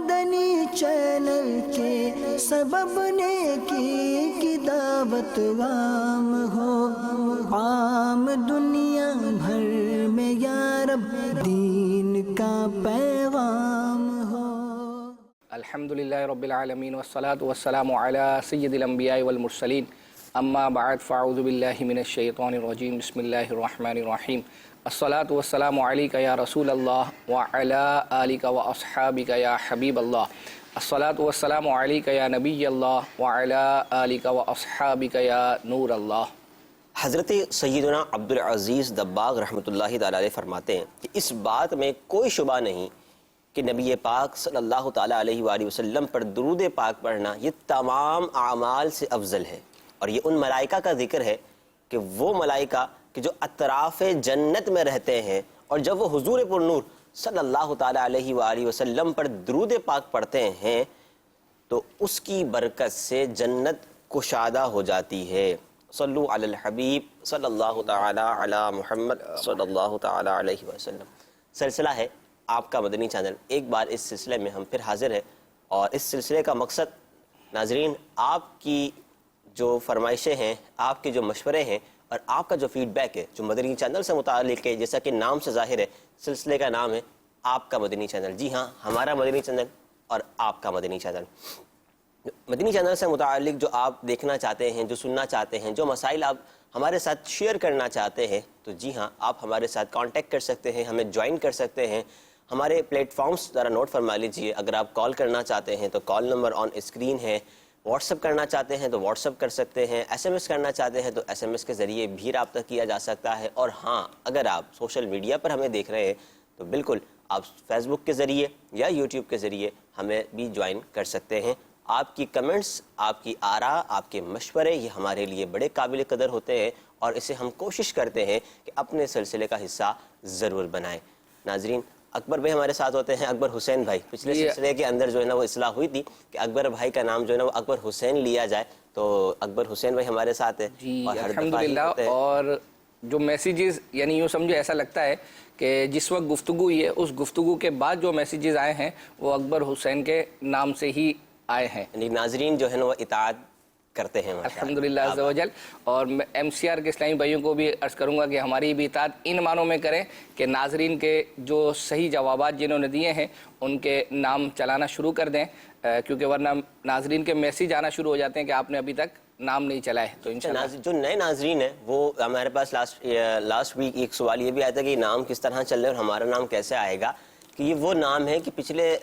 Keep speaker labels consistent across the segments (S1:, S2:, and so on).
S1: مدنی channel کے سبب نیکی کی دعوت عام ہو، عام دنیا بھر میں یا رب دین کا پیغام ہو۔
S2: الحمدللہ رب العالمین والصلاة والسلام علی سید الانبیاء والمرسلین، اما بعد فاعوذ باللہ من الشیطان الرجیم، بسم اللہ الرحمن الرحیم۔ الصلاة والسلام علیکہ یا رسول اللہ وعلی آلکہ واصحابکہ یا حبیب اللہ۔ الصلاة والسلام علیکہ یا نبی اللہ وعلی آلکہ واصحابکہ یا نور اللہ۔
S3: حضرت سیدنا عبدالعزیز دباغ رحمۃ اللہ تعالی علیہ فرماتے ہیں کہ اس بات میں کوئی شبہ نہیں کہ نبی پاک صلی اللہ تعالیٰ علیہ وآلہ وسلم پر درود پاک پڑھنا یہ تمام اعمال سے افضل ہے، اور یہ ان ملائکہ کا ذکر ہے کہ وہ ملائکہ کہ جو اطراف جنت میں رہتے ہیں، اور جب وہ حضور پر نور صلی اللہ تعالیٰ علیہ وآلہ وسلم پر درود پاک پڑھتے ہیں تو اس کی برکت سے جنت کشادہ ہو جاتی ہے۔ صلو علی الحبیب صلی اللہ تعالیٰ علی محمد صلی اللہ تعالیٰ علیہ وسلم۔ سلسلہ ہے آپ کا مدنی چینل، ایک بار اس سلسلے میں ہم پھر حاضر ہیں، اور اس سلسلے کا مقصد ناظرین آپ کی جو فرمائشیں ہیں، آپ کے جو مشورے ہیں، اور آپ کا جو فیڈ بیک ہے جو مدنی چینل سے متعلق ہے، جیسا کہ نام سے ظاہر ہے سلسلے کا نام ہے آپ کا مدنی چینل۔ جی ہاں، ہمارا مدنی چینل اور آپ کا مدنی چینل۔ مدنی چینل سے متعلق جو آپ دیکھنا چاہتے ہیں، جو سننا چاہتے ہیں، جو مسائل آپ ہمارے ساتھ شیئر کرنا چاہتے ہیں، تو جی ہاں آپ ہمارے ساتھ کانٹیکٹ کر سکتے ہیں، ہمیں جوائن کر سکتے ہیں۔ ہمارے پلیٹ فارمز ذرا نوٹ فرما لیجئے۔ اگر آپ کال کرنا چاہتے ہیں تو کال نمبر آن اسکرین ہے، واٹس اپ کرنا چاہتے ہیں تو واٹس اپ کر سکتے ہیں، ایس ایم ایس کرنا چاہتے ہیں تو ایس ایم ایس کے ذریعے بھی رابطہ کیا جا سکتا ہے، اور ہاں اگر آپ سوشل میڈیا پر ہمیں دیکھ رہے ہیں تو بالکل آپ فیس بک کے ذریعے یا یوٹیوب کے ذریعے ہمیں بھی جوائن کر سکتے ہیں۔ آپ کی کمنٹس، آپ کی آراء، آپ کے مشورے یہ ہمارے لیے بڑے قابل قدر ہوتے ہیں، اور اسے ہم کوشش کرتے ہیں کہ اپنے سلسلے کا حصہ ضرور بنائیں۔ ناظرین، اکبر بھائی ہمارے ساتھ ہوتے ہیں، اکبر حسین بھائی۔ پچھلے سلسلے کے اندر جو ہے نا وہ اصلاح ہوئی تھی کہ اکبر بھائی کا نام جو ہے نا وہ اکبر حسین لیا جائے، تو اکبر حسین بھائی ہمارے ساتھ ہیں
S2: جی
S3: اور
S2: الحمدللہ۔ اور جو میسیجز یعنی یوں سمجھو ایسا لگتا ہے کہ جس وقت گفتگو ہوئی ہے اس گفتگو کے بعد جو میسیجز آئے ہیں وہ اکبر حسین کے نام سے ہی آئے ہیں،
S3: یعنی ناظرین جو ہے نا وہ اطاعت کرتے ہیں
S2: الحمدللہ عز و جل۔ اور میں ایم سی آر کے اسلامی بھائیوں کو بھی عرض کروں گا کہ ہماری بھی اطاعت ان معنوں میں کریں کہ ناظرین کے جو صحیح جوابات جنہوں نے دیے ہیں ان کے نام چلانا شروع کر دیں، کیونکہ ورنہ ناظرین کے میسیج آنا شروع ہو جاتے ہیں کہ آپ نے ابھی تک نام نہیں چلائے۔ تو انشاءاللہ
S3: جو نئے ناظرین ہیں وہ ہمارے پاس لاسٹ ویک ایک سوال یہ بھی آیا تھا کہ نام کس طرح چل رہے ہیں اور ہمارا نام کیسے آئے گا، کہ یہ وہ نام ہے کہ پچھلے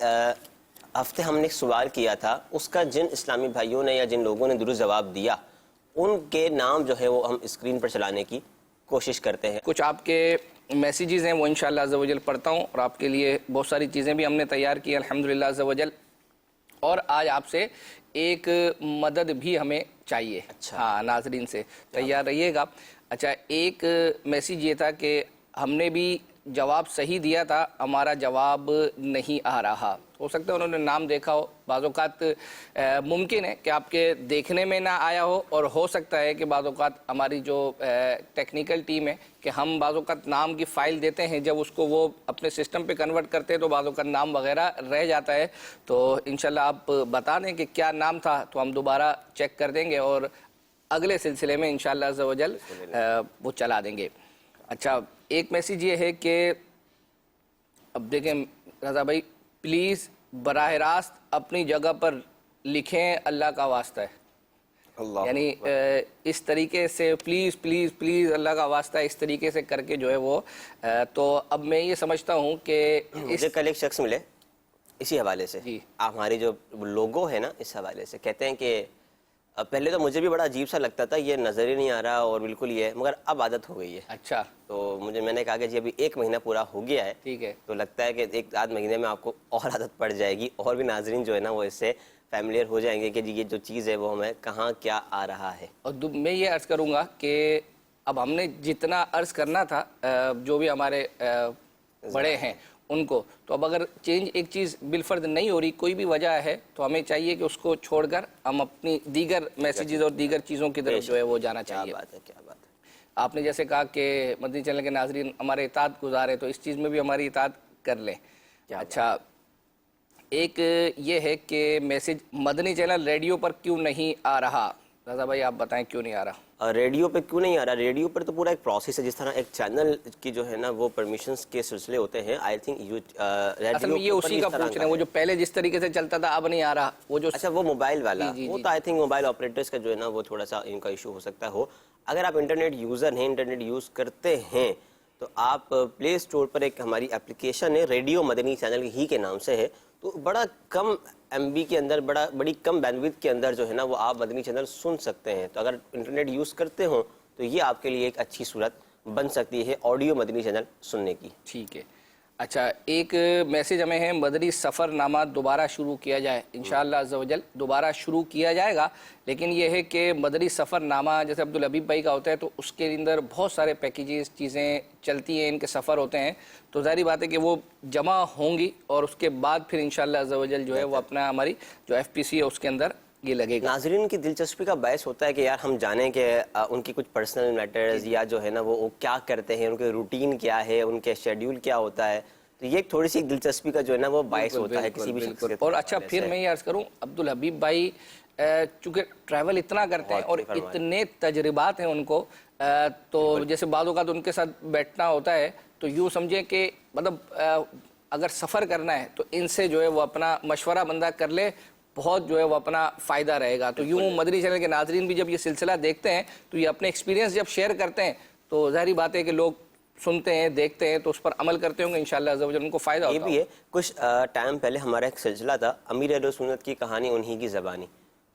S3: ہفتے ہم نے ایک سوال کیا تھا، اس کا جن اسلامی بھائیوں نے یا جن لوگوں نے درست جواب دیا ان کے نام جو ہے وہ ہم اسکرین پر چلانے کی کوشش کرتے ہیں۔
S2: کچھ آپ کے میسیجز ہیں وہ انشاءاللہ عز و جل پڑھتا ہوں، اور آپ کے لیے بہت ساری چیزیں بھی ہم نے تیار کی الحمدللہ عز و جل، اور آج آپ سے ایک مدد بھی ہمیں چاہیے۔
S3: اچھا،
S2: ہاں ناظرین سے تیار رہیے گا۔ اچھا، ایک میسیج یہ تھا کہ ہم نے بھی جواب صحیح دیا تھا، ہمارا جواب نہیں آ رہا۔ ہو سکتا ہے انہوں نے نام دیکھا ہو، بعض اوقات ممکن ہے کہ آپ کے دیکھنے میں نہ آیا ہو، اور ہو سکتا ہے کہ بعض اوقات ہماری جو ٹیکنیکل ٹیم ہے کہ ہم بعض اوقات نام کی فائل دیتے ہیں، جب اس کو وہ اپنے سسٹم پہ کنورٹ کرتے ہیں تو بعض اوقات نام وغیرہ رہ جاتا ہے، تو انشاءاللہ آپ بتا دیں کہ کیا نام تھا تو ہم دوبارہ چیک کر دیں گے اور اگلے سلسلے میں انشاءاللہ عز و جل وہ چلا دیں گے۔ اچھا، ایک میسیج یہ ہے کہ اب دیکھیں رضا بھائی، پلیز براہ راست اپنی جگہ پر لکھیں، اللہ کا واسطہ ہے، یعنی اس طریقے سے پلیز پلیز پلیز اللہ کا واسطہ ہے، اس طریقے سے کر کے جو ہے وہ، تو اب میں یہ سمجھتا ہوں کہ
S3: مجھے کل ایک شخص ملے اسی حوالے سے،
S2: جی
S3: آپ ہماری جو لوگو ہے نا اس حوالے سے، کہتے ہیں کہ پہلے تو مجھے بھی بڑا عجیب سا لگتا تھا، یہ نظر ہی نہیں آ رہا اور بالکل یہ ہے، مگر اب عادت ہو گئی ہے۔
S2: اچھا،
S3: تو میں نے کہا کہ جی ابھی 1 مہینہ پورا ہو گیا ہے،
S2: ٹھیک ہے،
S3: تو لگتا ہے کہ 1 مہینے میں آپ کو اور عادت پڑ جائے گی، اور بھی ناظرین جو ہے نا وہ اس سے فیملیئر ہو جائیں گے کہ جی یہ جو چیز ہے وہ ہمیں کہاں کیا آ رہا ہے۔
S2: اور میں یہ عرض کروں گا کہ اب ہم نے جتنا عرض کرنا تھا جو بھی ہمارے بڑے ہیں ان کو، تو اب اگر چینج ایک چیز بالفرض نہیں ہو رہی، کوئی بھی وجہ ہے، تو ہمیں چاہیے کہ اس کو چھوڑ کر ہم اپنی دیگر میسیجز اور دیگر چیزوں کی طرف جو ہے وہ جانا چاہیے۔
S3: کیا بات ہے، کیا بات ہے۔
S2: آپ نے جیسے کہا کہ مدنی چینل کے ناظرین ہمارے اطاعت گزار ہیں، تو اس چیز میں بھی ہماری اطاعت کر لیں۔ اچھا، ایک یہ ہے کہ میسیج مدنی چینل ریڈیو پر کیوں نہیں آ رہا؟ رضا بھائی آپ بتائیں کیوں نہیں آ رہا؟
S3: ریڈیو پہ کیوں نہیں آ رہا؟ ریڈیو پر تو پورا ایک پروسیس ہے، جس طرح ایک چینل کی جو ہے نا وہ پرمیشنز کے سلسلے ہوتے ہیں. آئی تھنک
S2: اصل میں یہ اسی کا پوچھ رہے ہیں، وہ جو پہلے جس طریقے سے چلتا تھا اب نہیں آ رہا، وہ جو
S3: اچھا وہ موبائل والا، وہ تو آئی تھنک موبائل آپریٹرز کا جو ہے نا وہ تھوڑا سا ان کا ایشو ہو سکتا ہو. اگر آپ انٹرنیٹ یوزر ہیں، انٹرنیٹ یوز کرتے ہیں، تو آپ پلے اسٹور پر ایک ہماری اپلیکیشن ہے ریڈیو مدنی چینل ہی کے نام سے ہے، تو بڑا کم ایم بی کے اندر، بڑی کم بینڈویڈتھ کے اندر جو ہے نا وہ آپ مدنی چینل سن سکتے ہیں. تو اگر انٹرنیٹ یوز کرتے ہوں تو یہ آپ کے لیے ایک اچھی صورت بن سکتی ہے آڈیو مدنی چینل سننے کی.
S2: ٹھیک ہے. اچھا ایک میسیج ہمیں ہے مدنی سفر نامہ دوبارہ شروع کیا جائے. انشاءاللہ عز و جل دوبارہ شروع کیا جائے گا، لیکن یہ ہے کہ مدنی سفر نامہ جیسے عبدالحبیب بھائی کا ہوتا ہے تو اس کے اندر بہت سارے پیکیجز چیزیں چلتی ہیں، ان کے سفر ہوتے ہیں، تو ظاہری بات ہے کہ وہ جمع ہوں گی اور اس کے بعد پھر انشاءاللہ عز و جل جو ہے وہ اپنا ہماری جو ایف پی سی ہے اس کے اندر یہ لگے گا.
S3: ناظرین کی دلچسپی کا باعث ہوتا ہے کہ یار ہم جانیں کہ ان کی کچھ پرسنل میٹرز یا جو ہے نا وہ کیا کرتے ہیں، ان کے روٹین کیا ہے، ان کے شیڈیول کیا ہوتا ہے، تو یہ ایک تھوڑی سی دلچسپی کا جو ہے نا وہ باعث ہوتا ہے کسی بھی شخص کے.
S2: اور اچھا پھر میں یہ عرض کروں عبدالحبیب بھائی چونکہ ٹریول اتنا کرتے ہیں اور اتنے تجربات ہیں ان کو، تو جیسے بعض اوقات ان کے ساتھ بیٹھنا ہوتا ہے تو یوں سمجھیں کہ مطلب اگر سفر کرنا ہے تو ان سے جو ہے وہ اپنا مشورہ بندہ کر لے، بہت جو ہے وہ اپنا فائدہ رہے گا. تو یوں مدنی چینل کے ناظرین بھی جب یہ سلسلہ دیکھتے ہیں تو یہ اپنے ایکسپیرینس جب شیئر کرتے ہیں تو ظاہری بات ہے کہ لوگ سنتے ہیں، دیکھتے ہیں تو اس پر عمل کرتے ہوں گے، انشاءاللہ عز و جل ان کو فائدہ ہوتا ہے.
S3: یہ بھی ہے کچھ ٹائم پہلے ہمارا ایک سلسلہ تھا امیر اہل سنت کی کہانی انہی کی زبانی،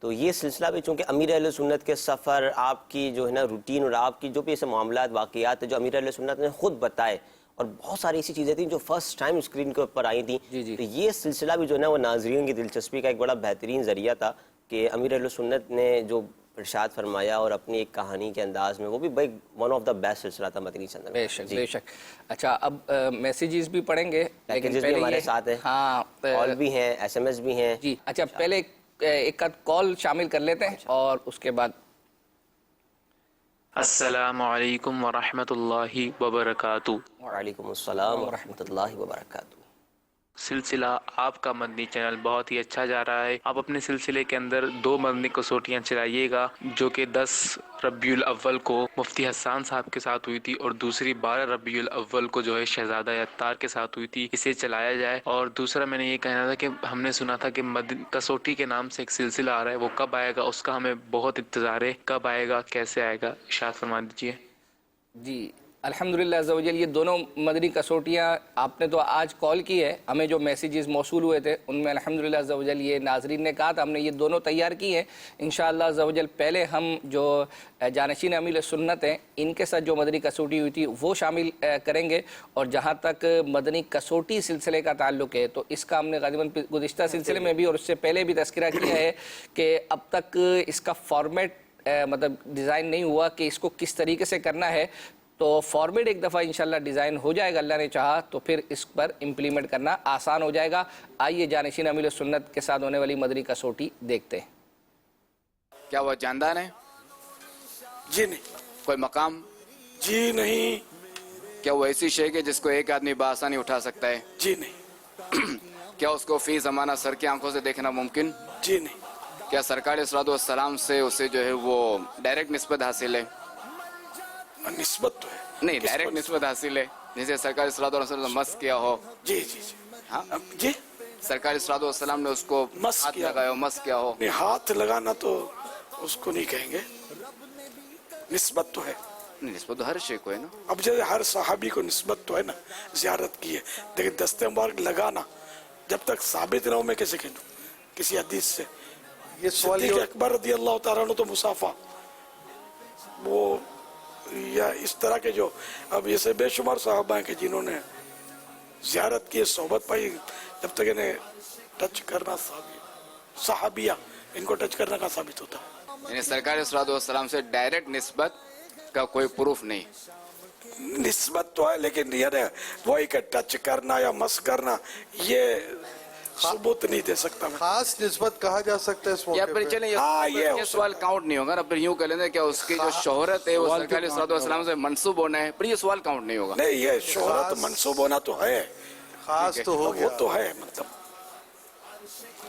S3: تو یہ سلسلہ بھی چونکہ امیر اہل سنت کے سفر، آپ کی جو ہے نا روٹین اور آپ کی جو بھی ایسے معاملات واقعات ہیں جو امیر اہل سنت نے خود بتائے، اور بہت ساری ایسی چیزیں تھیں جو فرسٹ ٹائم اسکرین کے اوپر آئی تھیں، تو یہ سلسلہ بھی جو ہے نا وہ ناظرین کی دلچسپی کا ایک بڑا بہترین ذریعہ تھا کہ امیر اہل سنت نے جو ارشاد فرمایا اور اپنی ایک کہانی کے انداز میں، وہ بھی بھائی ون آف دا بیسٹ سلسلہ تھا مدنی چینل.
S2: بے شک بے شک. اچھا اب میسیجز بھی پڑھیں گے،
S3: پیکیجز بھی ہمارے ساتھ ہیں،
S2: ہاں
S3: کال بھی ہیں، ایس ایم ایس بھی ہیں.
S2: جی اچھا پہلے ایک کال شامل کر لیتے ہیں اور اس کے بعد.
S4: السلام علیکم ورحمۃ اللہ وبرکاتہ.
S3: وعلیکم السلام ورحمۃ اللہ وبرکاتہ.
S4: سلسلہ آپ کا مدنی چینل بہت ہی اچھا جا رہا ہے. آپ اپنے سلسلے کے اندر 2 مدنی کسوٹیاں چلائیے گا، جو کہ 10 ربیع الاول کو مفتی حسان صاحب کے ساتھ ہوئی تھی اور دوسری 12 ربیع الاول کو جو ہے شہزادہ عطار کے ساتھ ہوئی تھی. اسے چلایا جائے. اور دوسرا میں نے یہ کہنا تھا کہ ہم نے سنا تھا کہ کسوٹی کے نام سے ایک سلسلہ آ رہا ہے، وہ کب آئے گا اس کا ہمیں بہت انتظار ہے. کب آئے گا، کیسے آئے گا، ارشاد فرما دیجیے.
S2: جی الحمدللہ عز و جل یہ دونوں مدنی کسوٹیاں آپ نے تو آج کال کی ہے، ہمیں جو میسیجز موصول ہوئے تھے ان میں الحمدللہ عز و جل یہ ناظرین نے کہا تھا ہم نے یہ دونوں تیار کی ہیں. انشاءاللہ عز و جل پہلے ہم جو جانشین امیر سنت ہیں ان کے ساتھ جو مدنی کسوٹی ہوئی تھی وہ شامل کریں گے. اور جہاں تک مدنی کسوٹی سلسلے کا تعلق ہے تو اس کا ہم نے غالباً گزشتہ سلسلے میں بھی اور اس سے پہلے بھی تذکرہ کیا ہے کہ اب تک اس کا فارمیٹ مطلب ڈیزائن نہیں ہوا کہ اس کو کس طریقے سے کرنا ہے. تو فارمیٹ ایک دفعہ انشاءاللہ ڈیزائن ہو جائے گا، اللہ نے چاہا تو پھر اس پر امپلیمنٹ کرنا آسان ہو جائے گا. آئیے جانشین امیر سنت کے ساتھ ہونے والی مدنی کسوٹی دیکھتے ہیں.
S5: کیا وہ جاندار ہیں؟
S6: جی نہیں.
S5: کوئی مقام؟
S6: جی نہیں.
S5: کیا وہ ایسی شے ہے جس کو ایک آدمی بآسانی اٹھا سکتا ہے؟
S6: جی نہیں.
S5: کیا اس کو فی زمانہ سر کی آنکھوں سے دیکھنا ممکن؟
S6: جی نہیں.
S5: کیا سرکار صلی اللہ علیہ وسلم سے اسے جو ہے وہ ڈائریکٹ نسبت حاصل ہے؟
S6: نسبت تو ہے.
S5: نہیں، ڈائریکٹ نسبت حاصل ہے، جیسے سرکار صلی اللہ علیہ وسلم نے مس کیا ہو.
S6: جی جی جی.
S5: ہاں
S6: جی
S5: سرکار صلی اللہ علیہ وسلم نے اس کو
S6: مس
S5: ہاتھ
S6: کیا
S5: لگایا ہو، مس کیا ہو.
S6: نہیں، ہاتھ لگانا تو اس کو نہیں کہیں گے، نسبت تو ہے.
S5: نسبت تو ہر شے کو ہے نا.
S6: اب جیسے ہر صحابی کو نسبت تو ہے نا، زیارت کی ہے، لیکن دستے مبارک لگانا جب تک ثابت نہ ہو میں کیسے کہہ دوں کسی حدیث سے.
S7: یہ سوال
S6: صدیق اکبر رضی اللہ تعالیٰ عنہ تو مسافہ، وہ یا اس طرح کے جو اب یہ سے بے شمار صحابہ ہیں کہ جنہوں نے زیارت کی، صحبت پائی، جب تک انہیں ٹچ کرنا صحابیہ ان کو ٹچ کرنا کا ثابت ہوتا ہے.
S5: یعنی سرکار صلی اللہ علیہ وسلم سے ڈائریکٹ نسبت کا کوئی پروف نہیں.
S6: نسبت تو ہے لیکن یہ وہی کہ ٹچ کرنا یا مس کرنا یہ ثبوت نہیں دے سکتا میں.
S7: خاص نسبت کہا جا سکتا ہے اس
S5: یا
S7: موقع
S5: پھر
S7: پہ.
S5: چلیں
S6: ہاں،
S5: یہ سوال کاؤنٹ نہیں ہوگا نا. پھر یوں کہہ لیں کہ اس کی جو شہرت ہے وہ سرکار صلی اللہ علیہ وسلم سے منسوب ہونا ہے، پھر یہ سوال کاؤنٹ نہیں ہوگا.
S6: نہیں، یہ شہرت منسوب ہونا تو ہے،
S7: خاص تو ہو
S6: وہ
S7: گیا.
S6: تو ہے. مطلب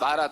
S5: 12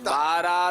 S5: 12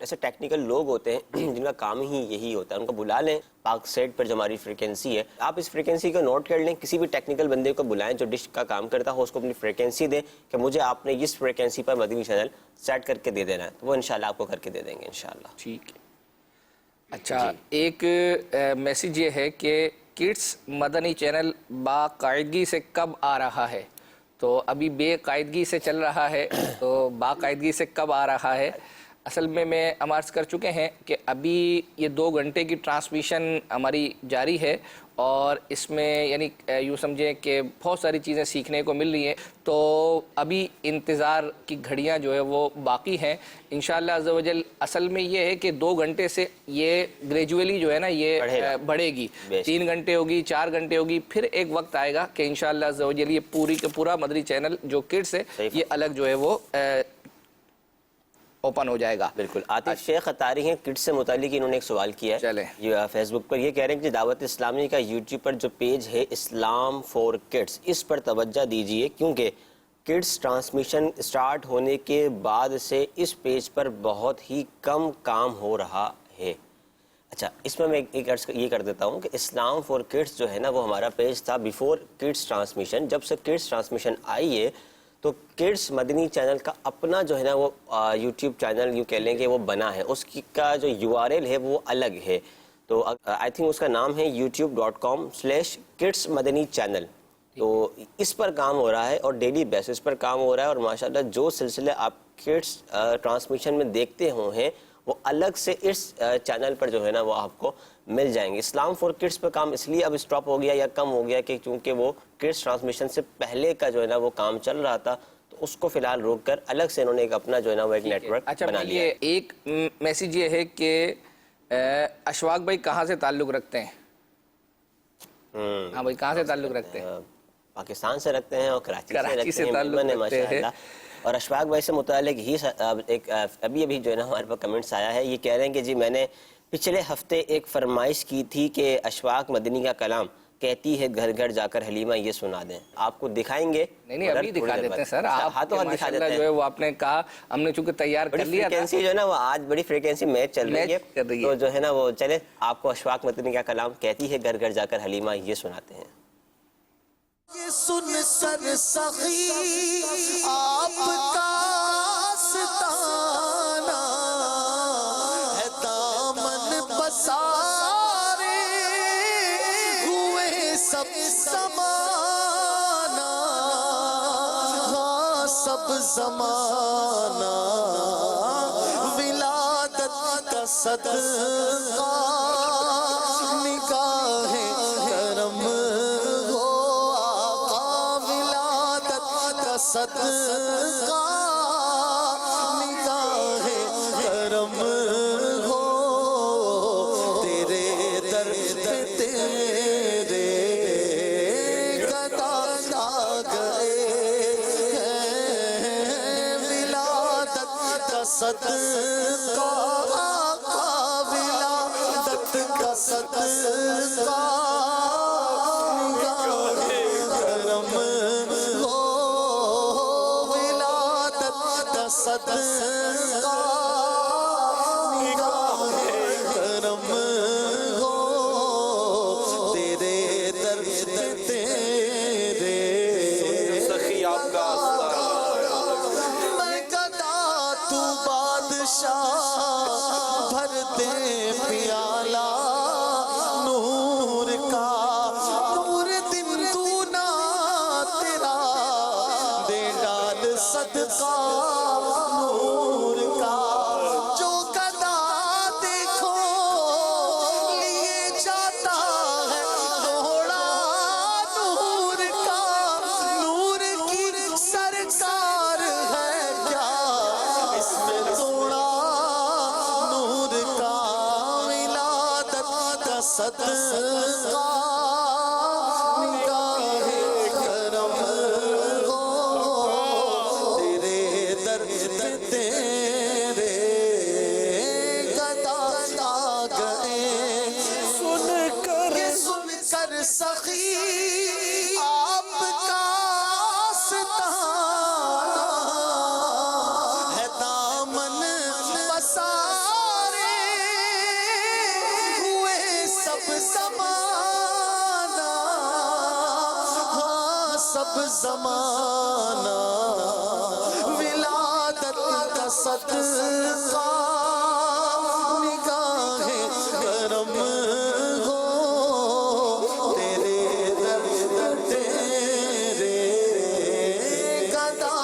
S3: ایسے ٹیکنیکل لوگ ہوتے ہیں جن کا کام ہی یہی ہوتا ہے، ان کو بلا لیں پاک سیٹ پر جو ہماری فریکوینسی ہے، آپ اس فریکوینسی کو نوٹ کر لیں، کسی بھی ٹیکنیکل بندے کو بلائیں جو ڈش کا کام کرتا ہو، اس کو اپنی فریکوینسی دیں کہ مجھے آپ نے اس فریکوینسی پر مدنی چینل سیٹ کر کے دے دینا ہے، تو وہ انشاءاللہ آپ کو کر کے دے دیں گے انشاءاللہ۔
S2: ٹھیک ہے۔ اچھا، ایک میسیج یہ ہے کہ کڈس مدنی چینل باقاعدگی سے کب آ رہا ہے؟ تو ابھی بے قاعدگی سے چل رہا ہے، تو باقاعدگی سے کب آ رہا ہے؟ اصل میں ہم عرض کر چکے ہیں کہ ابھی یہ 2 گھنٹے کی ٹرانسمیشن ہماری جاری ہے، اور اس میں یعنی یوں سمجھیں کہ بہت ساری چیزیں سیکھنے کو مل رہی ہیں، تو ابھی انتظار کی گھڑیاں جو ہے وہ باقی ہیں انشاءاللہ عز و جل۔ اصل میں یہ ہے کہ 2 گھنٹے سے یہ گریجولی جو ہے نا یہ بڑھے گی، 3 گھنٹے ہوگی، 4 گھنٹے ہوگی، پھر ایک وقت آئے گا کہ انشاءاللہ عز و جل یہ پوری کا پورا مدنی چینل جو کڈس ہے یہ الگ جو ہے وہ اوپن ہو جائے گا۔
S3: بالکل۔ عاطف شیخ اتاری ہیں کڈس سے متعلق، انہوں نے ایک سوال کیا ہے فیس بک پر، یہ کہہ رہے ہیں کہ دعوت اسلامی کا یوٹیوب پر جو پیج ہے اسلام فور کڈس، اس پر توجہ دیجئے کیونکہ کڈس ٹرانسمیشن سٹارٹ ہونے کے بعد سے اس پیج پر بہت ہی کم کام ہو رہا ہے۔ اچھا، اس میں ایک عرض یہ کر دیتا ہوں کہ اسلام فور کڈس جو ہے نا وہ ہمارا پیج تھا بیفور کڈس ٹرانسمیشن۔ جب سے کڈس ٹرانسمیشن آئی ہے تو کڈس مدنی چینل کا اپنا جو ہے نا وہ یوٹیوب چینل یوں کہہ لیں کہ وہ بنا ہے، اس کی کا جو URL ہے وہ الگ ہے، تو آئی تھنک اس کا نام ہے youtube.com/kids مدنی چینل۔ تو اس پر کام ہو رہا ہے اور ڈیلی بیسس پر کام ہو رہا ہے، اور ماشاءاللہ جو سلسلے آپ کڈس ٹرانسمیشن میں دیکھتے ہیں وہ الگ سے اس چینل پر جو ہے نا وہ آپ کو مل جائیں گے۔ اسلام فور کڈس پہ کام اس لیے اب اسٹاپ ہو گیا یا کم ہو گیا کہ چونکہ وہ کڈس ٹرانسمیشن سے پہلے کا جو ہے نا وہ کام چل رہا تھا، تو اس کو فی الحال روک کر الگ سے انہوں نے ایک اپنا جو ہے نا وہ ایک نیٹ ورک بنا لیا ہے۔
S2: ایک میسیج یہ ہے کہ اشفاق بھائی کہاں سے تعلق رکھتے ہیں؟ ہاں بھائی کہاں سے تعلق رکھتے ہیں؟
S3: پاکستان سے رکھتے ہیں اور کراچی سے
S2: تعلق رکھتے ہیں۔
S3: اور اشفاق بھائی سے متعلق ہی ایک ابھی جو ہے نا ہمارے پاس کمنٹس آیا ہے، یہ کہہ رہے ہیں کہ جی میں نے پچھلے ہفتے ایک فرمائش کی تھی کہ اشفاق مدنی کا کلام کہتی ہے گھر گھر جا کر حلیمہ یہ سنا دیں، آپ کو دکھائیں گے؟
S2: نہیں ابھی دکھا دیتے ہیں سر، آپ
S3: ماشاءاللہ
S2: جو ہے وہ آپ نے کہا، ہم نے چونکہ تیار کر لیا تھا،
S3: جو ہے نا وہ آج بڑی فریکوینسی میچ چل رہی ہے، تو جو ہے نا وہ چلے آپ کو اشفاق مدنی کا کلام کہتی ہے گھر گھر جا کر حلیمہ یہ سناتے ہیں۔
S1: یہ سن سر سخی آپ کا ستانہ ہے، دامن پسارے ہوئے سب زمانہ، ہاں سب زمانہ، ولادت کا صدقہ نگاہ کرم صدقہ نگاہ کرم ہو، تیرے در تیرے گدا آ گئے ہیں، ولادت کا صدقہ آقا، ولادت کا صدقہ صدقہ نگاہ کرم ہو، تیرے در تیرے
S8: سخی آپ کا
S1: میں گدا تو بادشاہ، بھرتے پیالہ نور کا، نور دن دونا تیرا دے ڈال صدقہ صدقہ نگاہ کرم ہو، تیرے در تیرے گدا آ گئے، سن کر سخی آپ کا ستانہ ہے، دامن پسارے زمانہ ہاں سب زمانہ ولادت کا صدقہ نگاہ کرم ہو تیرے در تیرے گدا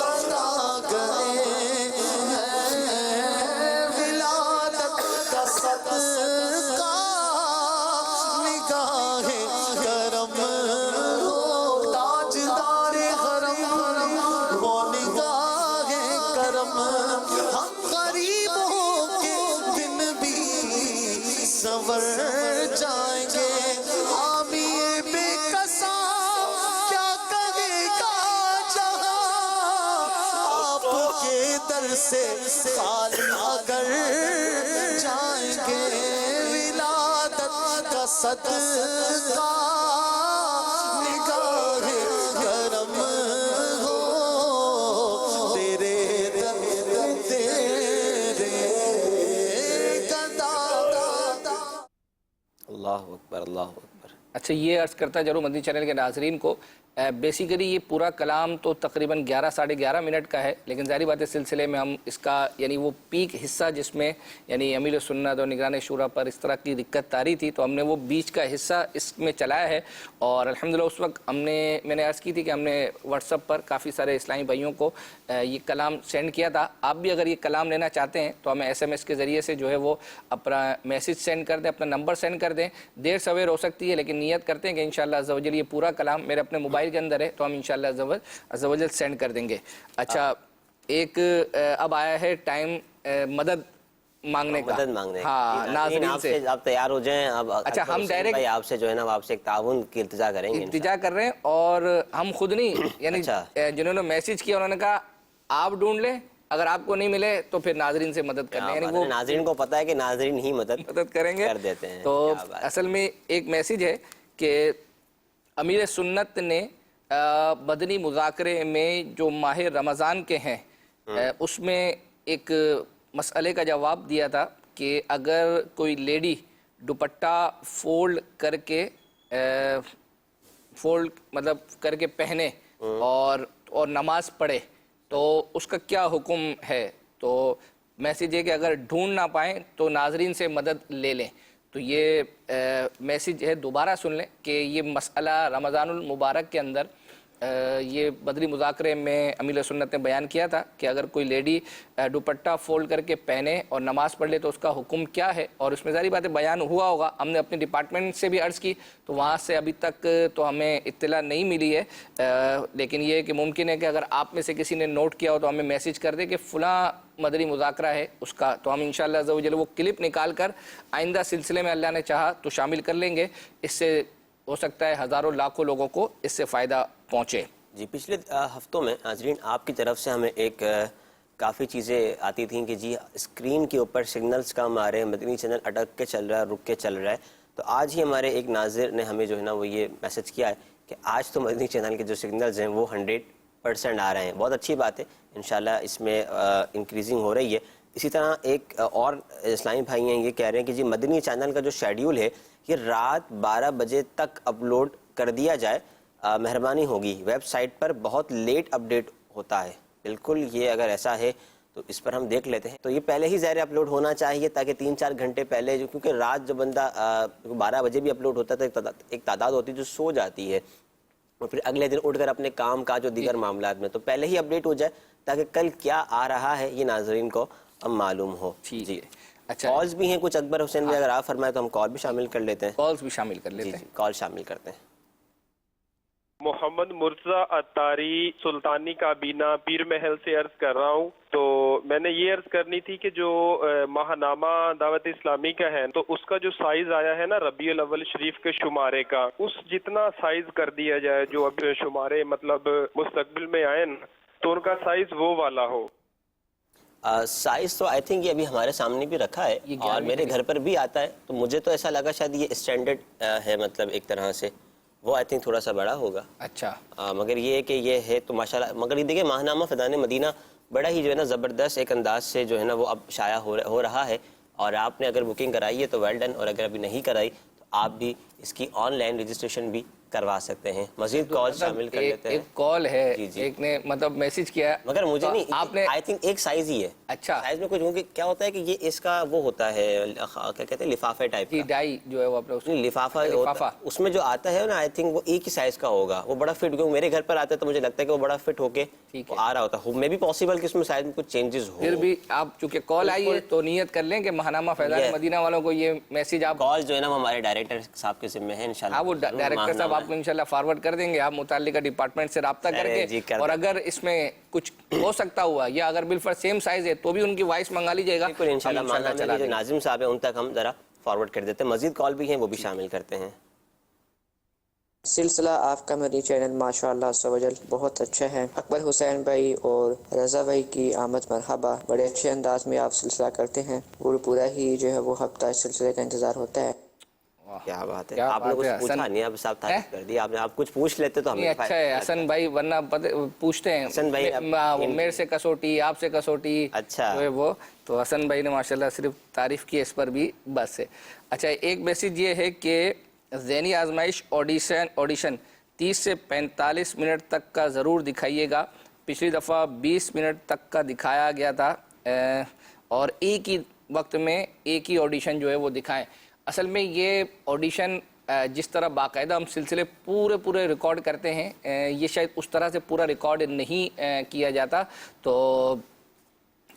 S1: گئے ہیں ولادت کا صدقہ نگاہ کرم ہو تاجدار حرم وہ نگاہ کرم ہم غریبوں کے دن بھی سنور جائیں گے آمی بے کساں کیا کہے گا جہاں آپ کے در سے خالی اگر جائیں گے ولادت کا صدقہ نگاہ کرم ہو تیرے در تیرے گدا
S3: اللہ اکبر، اللہ اکبر۔
S2: اچھا یہ عرض کرتا ضرور مدنی چینل کے ناظرین کو، بیسیکلی یہ پورا کلام تو تقریباً 11 ساڑھے 11 منٹ کا ہے، لیکن ظاہری بات ہے سلسلے میں ہم اس کا یعنی وہ پیک حصہ جس میں یعنی امیر سنت اور نگران شورا پر اس طرح کی دقت طاری تھی تو ہم نے وہ بیچ کا حصہ اس میں چلایا ہے، اور الحمدللہ اس وقت میں نے عرض کی تھی کہ ہم نے واٹس ایپ پر کافی سارے اسلامی بھائیوں کو یہ کلام سینڈ کیا تھا۔ آپ بھی اگر یہ کلام لینا چاہتے ہیں تو ہمیں SMS کے ذریعے سے جو ہے وہ اپنا میسج سینڈ کر دیں، اپنا نمبر سینڈ کر دیں، دیر سویر ہو سکتی ہے لیکن نیت کرتے ہیں کہ انشاءاللہ عز و جل یہ پورا کلام میرے اپنے موبائل کے اندر ہے تو ہم انشاءاللہ عز و جل سینڈ کر دیں گے۔ اچھا ایک اب آیا ہے ٹائم مدد مانگنے کا،
S3: مدد مانگنے کا۔
S2: ہاں ناظرین سے
S3: آپ تیار ہو جائیں۔ اب
S2: اچھا ہم ڈائریکٹ
S3: آپ سے جو ہے نا آپ سے ایک تعاون کی التجا کریں گے،
S2: التجا کر رہے ہیں، اور ہم خود نہیں یعنی جنہوں نے میسج کیا انہوں نے کہا آپ ڈھونڈ لیں، اگر آپ کو نہیں ملے تو پھر ناظرین سے مدد کریں، یعنی وہ
S3: ناظرین کو پتہ ہے کہ ناظرین ہی مدد
S2: کریں گے
S3: کر دیتے ہیں۔
S2: تو اصل میں ایک میسج ہے کہ امیر سنت نے مدنی مذاکرے میں جو ماہ رمضان کے ہیں اس میں ایک مسئلے کا جواب دیا تھا کہ اگر کوئی لیڈی دوپٹہ فولڈ کر کے مطلب کر کے پہنے اور نماز پڑھے تو اس کا کیا حکم ہے، تو میسیج ہے کہ اگر ڈھونڈ نہ پائیں تو ناظرین سے مدد لے لیں۔ تو یہ میسیج ہے، دوبارہ سن لیں کہ یہ مسئلہ رمضان المبارک کے اندر یہ بدری مذاکرے میں امیر سنت نے بیان کیا تھا کہ اگر کوئی لیڈی دوپٹہ فولڈ کر کے پہنے اور نماز پڑھ لے تو اس کا حکم کیا ہے، اور اس میں ظاہری باتیں بیان ہوا ہوگا، ہم نے اپنے ڈپارٹمنٹ سے بھی عرض کی تو وہاں سے ابھی تک تو ہمیں اطلاع نہیں ملی ہے، لیکن یہ کہ ممکن ہے کہ اگر آپ میں سے کسی نے نوٹ کیا ہو تو ہمیں میسیج کر دے کہ فلاں مدنی مذاکرہ ہے اس کا، تو ہم انشاءاللہ عز و جل وہ کلپ نکال کر آئندہ سلسلے میں اللہ نے چاہا تو شامل کر لیں گے، اس سے ہو سکتا ہے ہزاروں لاکھوں لوگوں کو اس سے فائدہ پہنچے۔
S3: جی پچھلے ہفتوں میں ناظرین آپ کی طرف سے ہمیں ایک کافی چیزیں آتی تھیں کہ جی اسکرین کے اوپر سگنلز کم آ رہے ہیں، مدنی چینل اٹک کے چل رہا ہے، رک کے چل رہا ہے، تو آج ہی ہمارے ایک ناظر نے ہمیں جو ہے نا وہ یہ میسج کیا ہے کہ آج تو مدنی چینل کے جو سگنلز ہیں وہ 100% آ رہے ہیں۔ بہت اچھی بات ہے، انشاءاللہ اس میں انکریزنگ ہو رہی ہے۔ اسی طرح ایک اور اسلامی بھائی ہیں، یہ کہہ رہے ہیں کہ جی مدنی چینل کا جو شیڈیول ہے یہ رات 12 بجے تک اپلوڈ کر دیا جائے، مہربانی ہوگی، ویب سائٹ پر بہت لیٹ اپڈیٹ ہوتا ہے۔ بالکل یہ اگر ایسا ہے تو اس پر ہم دیکھ لیتے ہیں، تو یہ پہلے ہی ظاہر اپلوڈ ہونا چاہیے تاکہ 3-4 گھنٹے پہلے، جو کیونکہ رات جو بندہ 12 بجے بھی اپلوڈ ہوتا ہے تو ایک تعداد ہوتی ہے جو سو جاتی ہے اور پھر اگلے دن اٹھ کر اپنے کام کاج اور دیگر معاملات میں، تو پہلے ہی اپڈیٹ ہو جائے تاکہ کل کیا آ رہا ہے یہ ناظرین کو اب معلوم ہو۔ جی
S2: اچھا
S3: کالز بھی ہیں کچھ، اکبر حسین بھی اگر آپ فرمائے تو ہم کال بھی شامل کر لیتے ہیں۔
S2: کالز بھی شامل کر لیتے ہیں،
S3: کال شامل کرتے ہیں۔
S9: محمد مرزا اتاری سلطانی کابینہ پیر محل سے عرض کر رہا ہوں۔ تو میں نے یہ عرض کرنی تھی کہ جو ماہنامہ دعوت اسلامی کا ہے تو اس کا جو سائز آیا ہے نا ربیع الاول شریف کے شمارے کا، اس جتنا سائز کر دیا جائے جو اب شمارے مطلب مستقبل میں آئے نا تو ان کا سائز وہ والا ہو۔
S3: سائز تو آئی تھنک یہ ابھی ہمارے سامنے بھی رکھا ہے اور میرے گھر پر بھی آتا ہے، تو مجھے تو ایسا لگا شاید یہ اسٹینڈرڈ ہے، مطلب ایک طرح سے وہ آئی تھنک تھوڑا سا بڑا ہوگا۔
S2: اچھا
S3: مگر یہ ہے کہ یہ ہے تو ماشاءاللہ، مگر یہ دیکھیں ماہنامہ فیضان مدینہ بڑا ہی جو ہے نا زبردست ایک انداز سے جو ہے نا وہ اب شائع ہو رہا ہے، اور آپ نے اگر بکنگ کرائی ہے تو ویل ڈن، اور اگر ابھی نہیں کرائی تو آپ بھی اس کی آن لائن رجسٹریشن بھی کروا سکتے ہیں. مزید کال شامل کر لیتے ہیں.
S2: ایک کال ہے,
S3: جی.
S2: ایک نے مطلب میسج کیا,
S3: مگر مجھے نہیں,
S2: آپ نے
S3: آئی تھنک ایک سائز ہی ہے.
S2: اچھا
S3: سائز میں کچھ کیونکہ کیا ہوتا ہے کہ یہ اس کا وہ ہوتا ہے کیا کہتے ہیں لفافے ٹائپ کا.
S2: ڈائی جو ہے وہ اپنے
S3: لفافہ اس میں جو آتا ہے نا, آئی تھنک وہ ایک ہی سائز کا ہوگا. وہ بڑا فٹ, کیونکہ میرے گھر پر آتا ہے تو مجھے لگتا ہے کہ وہ بڑا فٹ ہو کے آ رہا ہوتا ہے. میں بھی پاسبل کہ اس میں سائز میں کچھ چینجز ہو.
S2: پھر بھی آپ چونکہ کال آئی ہے تو نیت کر لیں کہ ماہنامہ فیضان مدینہ والوں کو یہ میسج آپ
S3: کال جو ہے نا وہ ہمارے ڈائریکٹر صاحب کے ذمہ ہے انشاءاللہ.
S2: ہاں, وہ ڈائریکٹر صاحب آپ کو انشاءاللہ فارورڈ کر دیں گے. آپ متعلقہ ڈپارٹمنٹ سے رابطہ کر کے, اور اگر اس میں کچھ ہو سکتا ہوا یا اگر بالفرض سیم سائز ہے تو بھی ان کی وائس منگا لیجئے گا.
S3: بالکل انشاءاللہ جو ناظم صاحب ہیں ان تک ہم ذرا فارورڈ کر دیتے ہیں. مزید کال بھی ہیں وہ بھی شامل کرتے ہیں.
S10: سلسلہ آپ کا مدنی چینل ماشاءاللہ عز و جل بہت اچھا ہے. اکبر حسین بھائی اور رضا بھائی کی آمد مرحبا. بڑے اچھے انداز میں آپ سلسلہ کرتے ہیں اور پورا ہی جو ہے وہ ہفتہ اس سلسلے کا انتظار ہوتا ہے.
S3: کیا بات ہے, آپ نے کچھ پوچھا نہیں, اب صاحب تعریف کر دی آپ نے. آپ کچھ پوچھ لیتے تو ہمیں
S2: اچھا ہے حسن بھائی, ورنہ پوچھتے ہیں
S3: حسن بھائی
S2: میرے سے کسوٹی, آپ سے کسوٹی,
S3: اچھا
S2: وہ تو حسن بھائی نے ماشاءاللہ صرف تعریف کی, اس پر بھی بس ہے. اچھا, ایک میسج یہ ہے کہ ذہنی آزمائش آڈیشن 30 سے 45 منٹ تک کا ضرور دکھائیے گا. پچھلی دفعہ 20 منٹ تک کا دکھایا گیا تھا, اور ایک ہی وقت میں ایک ہی آڈیشن جو ہے وہ دکھائیں. اصل میں یہ آڈیشن جس طرح باقاعدہ ہم سلسلے پورے ریکارڈ کرتے ہیں, یہ شاید اس طرح سے پورا ریکارڈ نہیں کیا جاتا, تو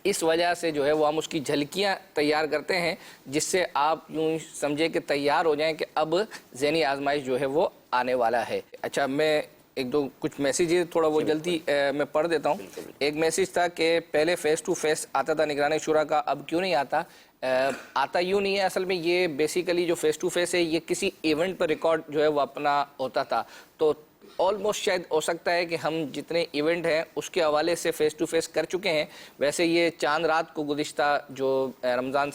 S2: اس وجہ سے جو ہے وہ ہم اس کی جھلکیاں تیار کرتے ہیں جس سے آپ یوں سمجھے کہ تیار ہو جائیں کہ اب ذہنی آزمائش جو ہے وہ آنے والا ہے. اچھا, میں ایک دو کچھ میسیج تھوڑا وہ جلدی میں پڑھ دیتا ہوں. ایک میسیج تھا کہ پہلے فیس ٹو فیس آتا تھا نگران شورا کا, اب کیوں نہیں آتا؟ آتا یوں نہیں ہے, اصل میں یہ بیسیکلی جو فیس ٹو فیس ہے یہ کسی ایونٹ پر ریکارڈ جو ہے وہ اپنا ہوتا تھا, تو آلموسٹ شاید ہو سکتا ہے کہ ہم جتنے ایونٹ ہیں اس کے حوالے سے فیس ٹو فیس کر چکے ہیں. ویسے یہ چاند رات کو گزشتہ جو رمضان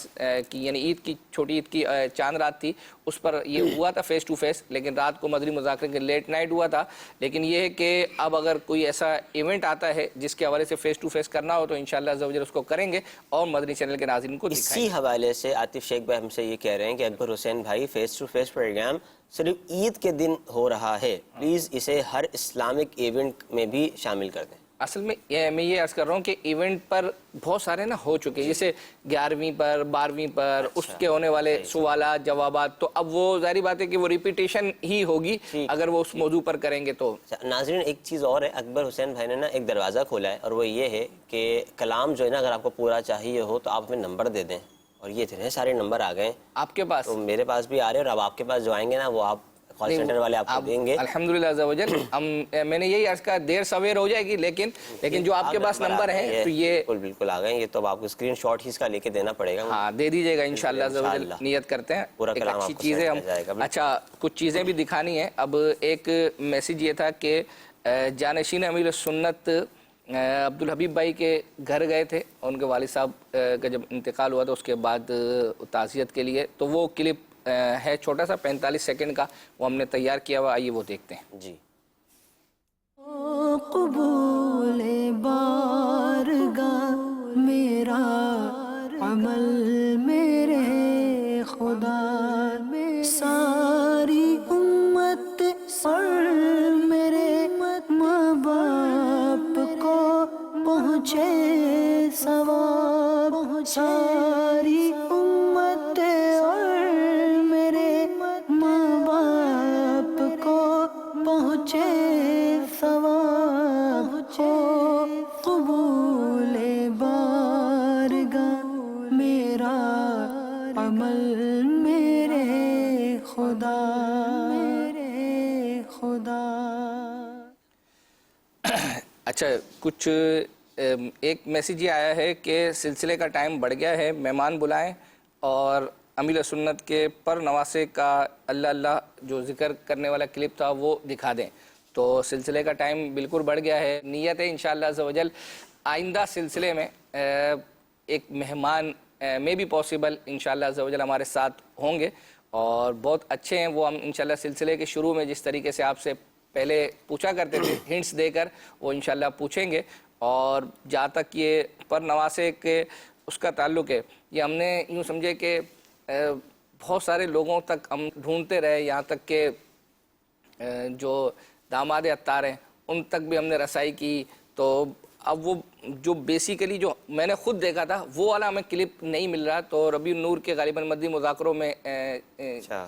S2: کی یعنی عید کی چھوٹی عید کی چاند رات تھی اس پر یہ ہوا تھا فیس ٹو فیس, لیکن رات کو مدنی مذاکرے کے لیٹ نائٹ ہوا تھا. لیکن یہ ہے کہ اب اگر کوئی ایسا ایونٹ آتا ہے جس کے حوالے سے فیس ٹو فیس کرنا ہو تو انشاءاللہ عز و جل اس کو کریں گے اور مدنی چینل کے ناظرین کو دکھائیں گے.
S3: اسی حوالے سے عاطف شیخ بھائی ہم سے یہ کہہ رہے ہیں کہ اکبر حسین بھائی فیس ٹو فیس پروگرام صرف عید کے دن ہو رہا ہے, پلیز اسے ہر اسلامک ایونٹ میں بھی شامل کر دیں.
S2: اصل میں یہ عرض کر رہا ہوں کہ ایونٹ پر بہت سارے نا ہو چکے, جیسے 11ویں پر 12ویں پر اس کے ہونے والے سوالات جوابات, تو اب وہ ظاہری بات ہے کہ وہ ریپیٹیشن ہی ہوگی اگر وہ اس موضوع پر کریں گے تو.
S3: ناظرین ایک چیز اور ہے, اکبر حسین بھائی نے نا ایک دروازہ کھولا ہے, اور وہ یہ ہے کہ کلام جو ہے نا اگر آپ کو پورا چاہیے ہو تو آپ ہمیں نمبر دے دیں, اور یہ اتنے سارے نمبر آ گئے
S2: آپ کے پاس,
S3: تو میرے پاس بھی آ رہے ہیں, اور اب آپ کے پاس جو آئیں گے نا وہ آپ کال سینٹر والے آپ کو دیں گے
S2: الحمدللہ عز و جل. میں نے یہی عرض کہا دیر سویر ہو جائے گی, لیکن جو آپ کے پاس نمبر ہیں تو یہ
S3: بالکل آ گئے. یہ تو آپ کو اسکرین شاٹ ہی اس کا لے کے دینا پڑے گا.
S2: ہاں دے دیجیے گا انشاءاللہ عز و جل, نیت کرتے ہیں
S3: پورا
S2: ایک
S3: کلام
S2: اچھی
S3: آپ کو
S2: چیز ہے.
S3: ہم
S2: اچھا کچھ چیزیں بھی دکھانی ہیں. اب ایک میسیج یہ تھا کہ جانشین امیر السنت عبدالحبیب بھائی کے گھر گئے تھے, ان کے والد صاحب کا جب انتقال ہوا تو اس کے بعد تعزیت کے لیے, تو وہ کلپ ہے چھوٹا سا 45 سیکنڈ کا, وہ ہم نے تیار کیا ہوا, آئیے وہ دیکھتے ہیں.
S3: جی.
S11: قبول بارگاہ میرا عمل میرے خدا, ساری امت اور میرے ماں باپ کو پہنچے ثواب, ساری امت اور میرے ماں باپ کو پہنچے ثواب, ہو قبول بارگاہ میرا عمل میرے خدا, میرے خدا.
S2: اچھا کچھ ایک میسیج یہ آیا ہے کہ سلسلے کا ٹائم بڑھ گیا ہے, مہمان بلائیں اور امیر سنت کے پر نواسے کا اللہ اللہ جو ذکر کرنے والا کلپ تھا وہ دکھا دیں. تو سلسلے کا ٹائم بالکل بڑھ گیا ہے. نیت ہے انشاءاللہ عز و جل آئندہ سلسلے میں ایک مہمان میں بھی پاسبل انشاءاللہ عز و جل ہمارے ساتھ ہوں گے, اور بہت اچھے ہیں وہ. ہم انشاءاللہ سلسلے کے شروع میں جس طریقے سے آپ سے پہلے پوچھا کرتے تھے ہنٹس دے کر, وہ انشاءاللہ پوچھیں گے. اور جہاں تک یہ پر نواسے کے اس کا تعلق ہے, یہ ہم نے یوں سمجھے کہ بہت سارے لوگوں تک ہم ڈھونڈتے رہے، یہاں تک کہ جو داماد عطار ہیں ان تک بھی ہم نے رسائی کی، تو اب وہ جو بیسیکلی جو میں نے خود دیکھا تھا وہ والا ہمیں کلپ نہیں مل رہا، تو ربیع النور کے غالباً مدنی مذاکروں میں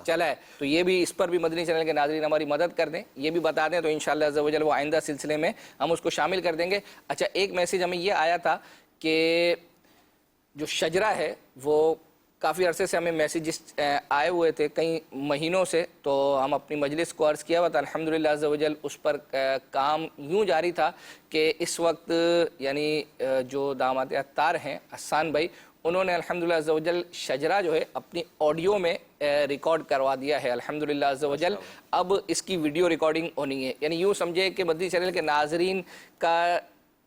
S2: چلا ہے، تو یہ بھی اس پر بھی مدنی چینل کے ناظرین ہماری مدد کر دیں، یہ بھی بتا دیں، تو انشاءاللہ عز و جل وہ آئندہ سلسلے میں ہم اس کو شامل کر دیں گے۔ اچھا، ایک میسیج ہمیں یہ آیا تھا کہ جو شجرہ ہے وہ کافی عرصے سے ہمیں میسیجز آئے ہوئے تھے، کئی مہینوں سے، تو ہم اپنی مجلس کو عرض کیا ہوا تھا، الحمدللہ عز و جل اس پر کام یوں جاری تھا کہ اس وقت یعنی جو داماد عطار ہیں حسان بھائی، انہوں نے الحمدللہ عز و جل شجرہ جو ہے اپنی آڈیو میں ریکارڈ کروا دیا ہے الحمدللہ عز و جل، اب اس کی ویڈیو ریکارڈنگ ہونی ہے، یعنی یوں سمجھے کہ مدنی چینل کے ناظرین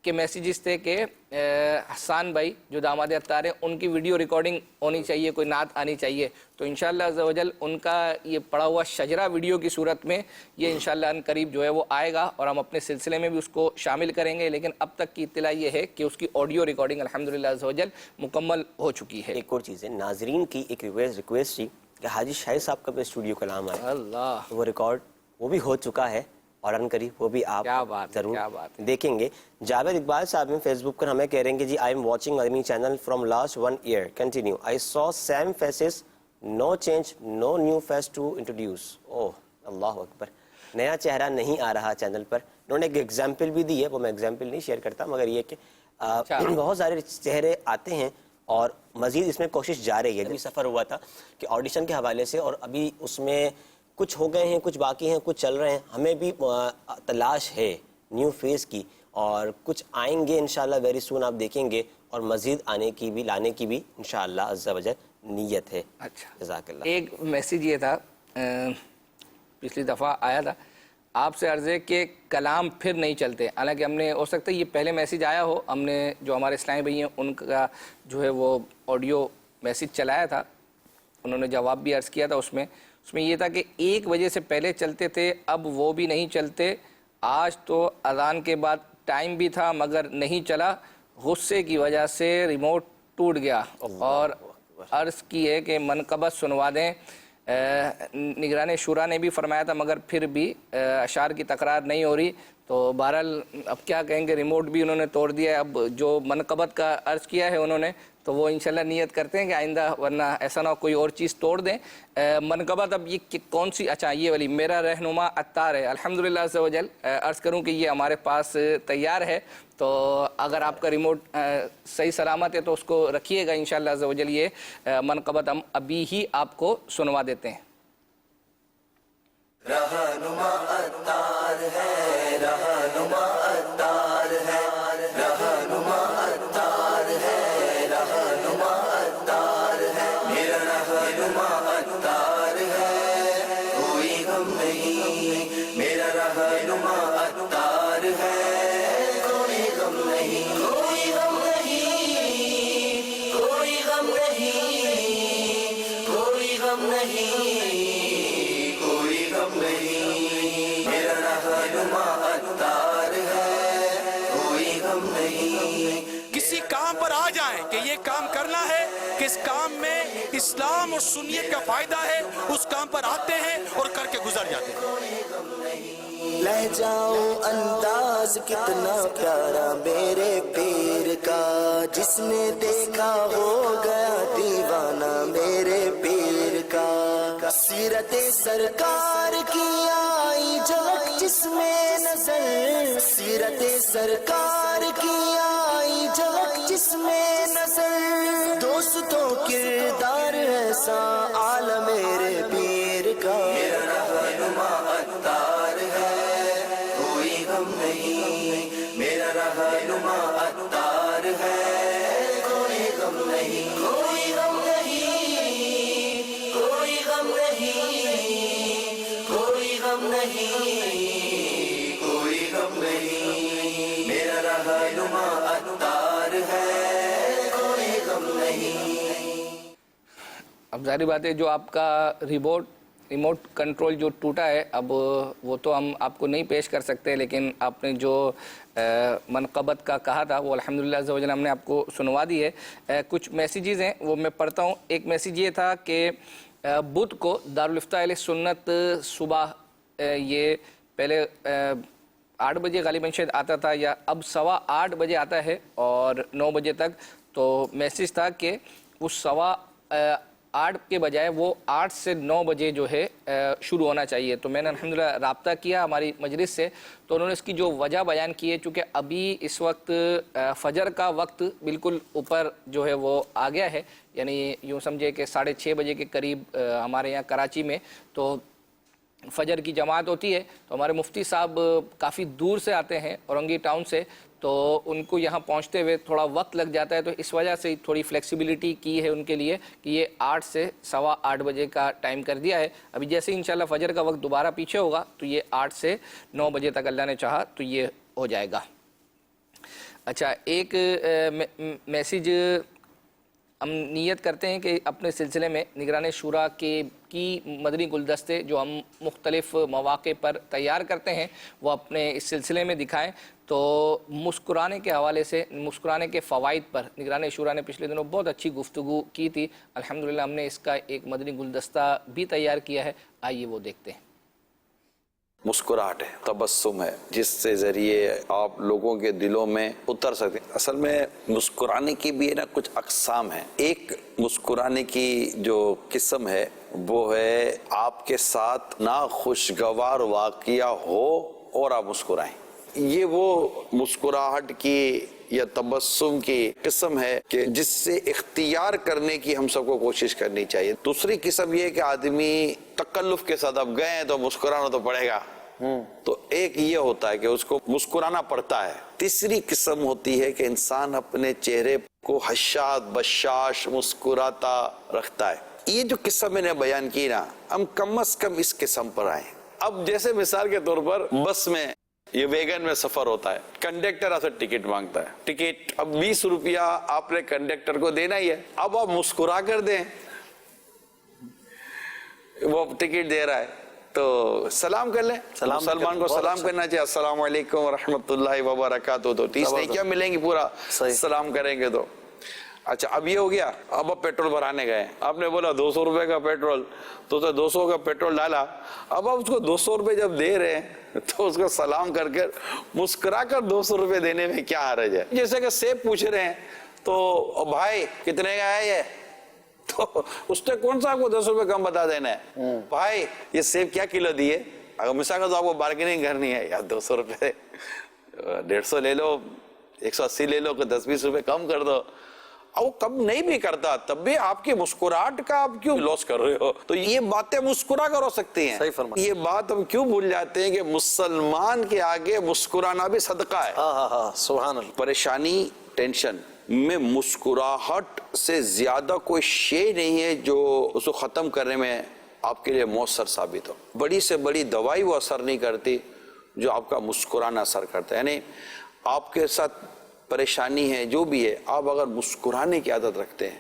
S2: کے میسیجز تھے کہ حسان بھائی جو داماد عطار ہیں ان کی ویڈیو ریکارڈنگ ہونی چاہیے، کوئی نعت آنی چاہیے، تو انشاءاللہ عز و جل ان کا یہ پڑا ہوا شجرہ ویڈیو کی صورت میں یہ انشاءاللہ ان قریب جو ہے وہ آئے گا، اور ہم اپنے سلسلے میں بھی اس کو شامل کریں گے، لیکن اب تک کی اطلاع یہ ہے کہ اس کی آڈیو ریکارڈنگ الحمدللہ عز و جل مکمل ہو چکی ہے۔
S3: ایک اور چیز ہے، ناظرین کی ایک ریکویسٹ تھی کہ حاجی شاہد صاحب کا بھی اسٹوڈیو کا نام آئے،
S2: اللہ،
S3: وہ ریکارڈ وہ بھی ہو چکا ہے، اور ان قریب وہ بھی آپ ضرور دیکھیں گے۔ جاوید اقبال صاحب نے فیس بک پر ہمیں کہہ رہے ہیں کہ جی I am watching Madani channel from last 1 year continue, I so same faces, no change, no new face to introduce. اوہ اللہ اکبر، نیا چہرہ نہیں آ رہا چینل پر۔ انہوں نے ایک ایگزامپل بھی دی ہے، وہ میں ایگزامپل نہیں شیئر کرتا، مگر یہ کہ بہت سارے چہرے آتے ہیں اور مزید اس میں کوشش جاری ہے۔ ابھی سفر ہوا تھا کہ آڈیشن کے حوالے سے، اور ابھی اس میں کچھ ہو گئے ہیں، کچھ باقی ہیں، کچھ چل رہے ہیں، ہمیں بھی تلاش ہے نیو فیس کی، اور کچھ آئیں گے انشاءاللہ ویری سون، آپ دیکھیں گے، اور مزید آنے کی بھی، لانے کی بھی انشاءاللہ عز و جل نیت ہے۔
S2: اچھا،
S3: جزاک اللہ۔
S2: ایک میسیج یہ تھا، پچھلی دفعہ آیا تھا، آپ سے عرض ہے کہ کلام پھر نہیں چلتے، حالانکہ ہم نے ہو سکتا ہے یہ پہلے میسیج آیا ہو، ہم نے جو ہمارے اسلامی بھائی ہیں ان کا جو ہے وہ آڈیو میسیج چلایا تھا، انہوں نے جواب بھی عرض کیا تھا، اس میں یہ تھا کہ 1 بجے سے پہلے چلتے تھے، اب وہ بھی نہیں چلتے، آج تو اذان کے بعد ٹائم بھی تھا مگر نہیں چلا، غصے کی وجہ سے ریموٹ ٹوٹ گیا، اور عرض کی ہے کہ منقبت سنوا دیں۔ نگران شورا نے بھی فرمایا تھا مگر پھر بھی اشعار کی تکرار نہیں ہو رہی، تو بہرحال اب کیا کہیں گے، ریموٹ بھی انہوں نے توڑ دیا ہے، اب جو منقبت کا عرض کیا ہے انہوں نے، تو وہ انشاءاللہ نیت کرتے ہیں کہ آئندہ ورنہ ایسا نہ ہو کوئی اور چیز توڑ دیں۔ منقبت اب یہ کون سی، اچھا یہ والی میرا رہنما عطار ہے، الحمدللہ عز و جل عرض کروں کہ یہ ہمارے پاس تیار ہے، تو اگر آپ کا ریموٹ صحیح سلامت ہے تو اس کو رکھیے گا انشاءاللہ عز و جل، یہ منقبت ہم ابھی ہی آپ کو سنوا دیتے ہیں۔
S1: رہنما عطار ہے، رہنما عطار ہے، رہنما عطار ہے، رہنما عطار ہے، میرا رہنما عطار ہے، کوئی غم نہیں، میرا رہنما عطار ہے، کوئی غم نہیں، کوئی غم نہیں، کوئی غم نہیں، کوئی غم نہیں، کوئی غم نہیں، میرا رہنما عطار ہے، کوئی غم نہیں۔
S12: کسی کام پر آ جائیں کہ یہ کام کرنا ہے، کہ اس کام میں اسلام اور سنیت کا فائدہ ہے، اس کام پر آتے ہیں اور کر کے گزر جاتے ہیں۔
S1: لہجاؤ انداز کتنا پیارا میرے پیر کا، جس نے دیکھا ہو گیا دیوانہ میرے پیر کا، سیرت سرکار کی آئی جھلک جس میں نظر، سیرت سرکار کی آئی جھلک جس میں نظر، دوستوں کردار ایسا عالم میرے پیر کا، میرا رہنما عطار ہے، کوئی غم نہیں، میرا رہنما عطار ہے، کوئی غم نہیں، کوئی غم نہیں، کوئی غم نہیں، کوئی غم نہیں، کوئی غم نہیں، میرا رہنما عطار ہے، کوئی غم نہیں۔
S2: اب ظاہری بات ہے جو آپ کا ریموٹ کنٹرول جو ٹوٹا ہے، اب وہ تو ہم آپ کو نہیں پیش کر سکتے، لیکن آپ نے جو منقبت کا کہا تھا وہ الحمدللہ عز و جل ہم نے آپ کو سنوا دی ہے۔ کچھ میسیجز ہیں وہ میں پڑھتا ہوں۔ ایک میسیج یہ تھا کہ بدھ کو دارال افتاء اہل سنت صبح یہ پہلے 8 بجے غالباً شاید آتا تھا، یا اب 8:15 بجے آتا ہے اور 9 بجے تک. تو میسیج تھا کہ اس 8:15 کے بجائے وہ 8 سے 9 بجے جو ہے شروع ہونا چاہیے. تو میں نے الحمدللہ رابطہ کیا ہماری مجلس سے، تو انہوں نے اس کی جو وجہ بیان کی ہے، چونکہ ابھی اس وقت فجر کا وقت بالکل اوپر جو ہے وہ آ گیا ہے، یعنی یوں سمجھے کہ 6:30 بجے کے قریب ہمارے یہاں کراچی میں تو فجر کی جماعت ہوتی ہے. تو ہمارے مفتی صاحب کافی دور سے آتے ہیں، اورنگی ٹاؤن سے، تو ان کو یہاں پہنچتے ہوئے تھوڑا وقت لگ جاتا ہے. تو اس وجہ سے تھوڑی فلیکسیبلٹی کی ہے ان کے لیے کہ یہ 8 سے 8:15 بجے کا ٹائم کر دیا ہے. ابھی جیسے انشاءاللہ فجر کا وقت دوبارہ پیچھے ہوگا تو یہ 8 سے 9 بجے تک اللہ نے چاہا تو یہ ہو جائے گا. اچھا، ایک میسیج ہم نیت کرتے ہیں کہ اپنے سلسلے میں نگران شورا کی مدنی گلدستے جو ہم مختلف مواقع پر تیار کرتے ہیں وہ اپنے اس سلسلے میں دکھائیں. تو مسکرانے کے حوالے سے، مسکرانے کے فوائد پر نگران شورا نے پچھلے دنوں بہت اچھی گفتگو کی تھی. الحمدللہ ہم نے اس کا ایک مدنی گلدستہ بھی تیار کیا ہے، آئیے وہ دیکھتے ہیں.
S13: مسکراہٹ ہے، تبسم ہے، جس سے ذریعے آپ لوگوں کے دلوں میں اتر سکتے ہیں. اصل میں مسکرانے کی بھی نا کچھ اقسام ہیں. ایک مسکرانے کی جو قسم ہے وہ ہے آپ کے ساتھ ناخوشگوار واقعہ ہو اور آپ مسکرائیں. یہ وہ مسکراہٹ کی یا تبسم کی قسم ہے کہ جس سے اختیار کرنے کی ہم سب کو کوشش کرنی چاہیے. دوسری قسم یہ ہے کہ آدمی تکلف کے ساتھ اب گئے ہیں تو مسکرانا تو پڑے گا، تو ایک یہ ہوتا ہے کہ اس کو مسکرانا پڑتا ہے. تیسری قسم ہوتی ہے کہ انسان اپنے چہرے کو حشاد بشاش مسکراتا رکھتا ہے. یہ جو قسم میں نے بیان کی نا، ہم کم از کم اس قسم پر آئیں. اب جیسے مثال کے طور پر بس میں یہ ویگن میں سفر ہوتا ہے، کنڈکٹر آپ سے ٹکٹ مانگتا ہے. ٹکٹ اب 20 روپیہ آپ نے کنڈکٹر کو دینا ہی ہے. اب آپ مسکرا کر دیں، وہ ٹکٹ دے رہا ہے تو سلام کر لیں. مسلمان کو سلام کرنا چاہیے، السلام علیکم ورحمۃ اللہ وبرکاتہ. تو 30 نہیں کیا ملیں گی، پورا سلام کریں گے. تو اچھا اب یہ ہو گیا. اب آپ پیٹرول بھرانے گئے، آپ نے بولا 200 روپے کا پیٹرول، تو 200 کا پیٹرول ڈالا. اب آپ اس کو 200 روپے جب دے رہے ہیں تو اس کو سلام کر کے مسکرا کر 200 روپے دینے میں کیا حرج ہے. جیسے کہ سیب پوچھ رہے ہیں تو بھائی کتنے کا ہے یہ، تو اس نے کون سا آپ کو 10 روپے کم بتا دینا ہے. بھائی یہ سیب کیا کلو دیے، اگر مثال کا تو آپ کو بارگیننگ کرنی ہے، یار 200 روپے 150 لے لو، 180 لے لو، 10-20 روپے کم کر دو. وہ کم نہیں بھی کرتا تب بھی آپ کی مسکراہٹ کا آپ کیوں لوس کر رہے ہو. تو یہ باتیں مسکرا کر ہو سکتی ہیں. یہ بات ہم کیوں بھول جاتے ہیں کہ مسلمان کے آگے مسکرانا بھی صدقہ ہے.
S8: سبحان اللہ.
S13: پریشانی ٹینشن میں مسکراہٹ سے زیادہ کوئی شے نہیں ہے جو اس کو ختم کرنے میں آپ کے لیے مؤثر ثابت ہو. بڑی سے بڑی دوائی وہ اثر نہیں کرتی جو آپ کا مسکرانا اثر کرتا ہے. یعنی آپ کے ساتھ پریشانی ہے جو بھی ہے، آپ اگر مسکرانے کی عادت رکھتے ہیں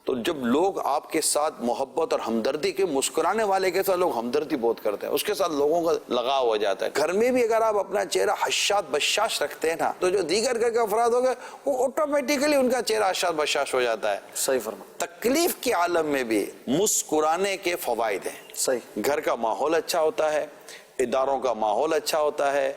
S13: تو جب لوگ آپ کے ساتھ محبت اور ہمدردی کے، مسکرانے والے کے ساتھ لوگ ہمدردی بہت کرتے ہیں، اس کے ساتھ لوگوں کا لگاؤ ہو جاتا ہے. گھر میں بھی اگر آپ اپنا چہرہ حشاد بشاش رکھتے ہیں نا تو جو دیگر گھر کے افراد ہو گئے وہ آٹومیٹیکلی ان کا چہرہ حشاد بشاش ہو جاتا ہے.
S8: صحیح فرما.
S13: تکلیف کے عالم میں بھی مسکرانے کے فوائد ہیں.
S8: صحیح.
S13: گھر کا ماحول اچھا ہوتا ہے، اداروں کا ماحول اچھا ہوتا ہے،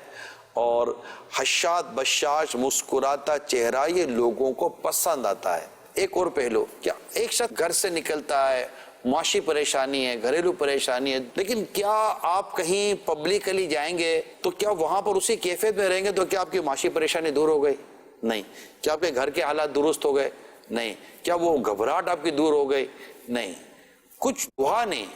S13: اور حشاد بشاش مسکراتا چہرہ یہ لوگوں کو پسند آتا ہے. ایک اور پہلو، کیا ایک شخص گھر سے نکلتا ہے، معاشی پریشانی ہے، گھریلو پریشانی ہے، لیکن کیا آپ کہیں پبلکلی جائیں گے تو کیا وہاں پر اسی کیفیت میں رہیں گے تو کیا آپ کی معاشی پریشانی دور ہو گئی؟ نہیں. کیا آپ کے گھر کے حالات درست ہو گئے؟ نہیں. کیا وہ گھبراہٹ آپ کی دور ہو گئی؟ نہیں. کچھ ہوا نہیں.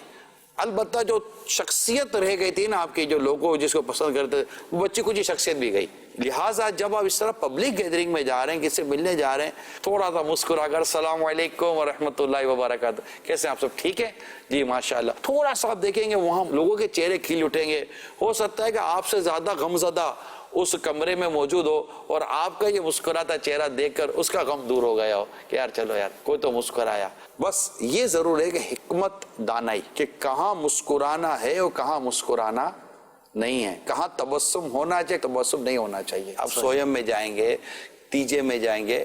S13: البتہ جو شخصیت رہ گئی تھی نا آپ کی، جو لوگوں جس کو پسند کرتے وہ بچی کچھ شخصیت بھی گئی. لہٰذا جب آپ اس طرح پبلک گیدرنگ میں جا رہے ہیں، کسی سے ملنے جا رہے ہیں، تھوڑا سا مسکرا کر السلام علیکم ورحمۃ اللہ وبرکاتہ، کیسے آپ سب ٹھیک ہیں جی ماشاءاللہ، تھوڑا سا آپ دیکھیں گے وہاں لوگوں کے چہرے کھل اٹھیں گے. ہو سکتا ہے کہ آپ سے زیادہ غم زدہ اس کمرے میں موجود ہو اور آپ کا یہ مسکراتا چہرہ دیکھ کر اس کا غم دور ہو گیا ہو کہ یار چلو یار کوئی تو مسکرایا. بس یہ ضرور ہے کہ حکمت دانائی کہ کہاں مسکرانا ہے اور کہاں مسکرانا نہیں ہے، کہاں تبسم ہونا چاہیے تبسم نہیں ہونا چاہیے. آپ سویم میں جائیں گے، تیجے میں جائیں گے،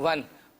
S2: 1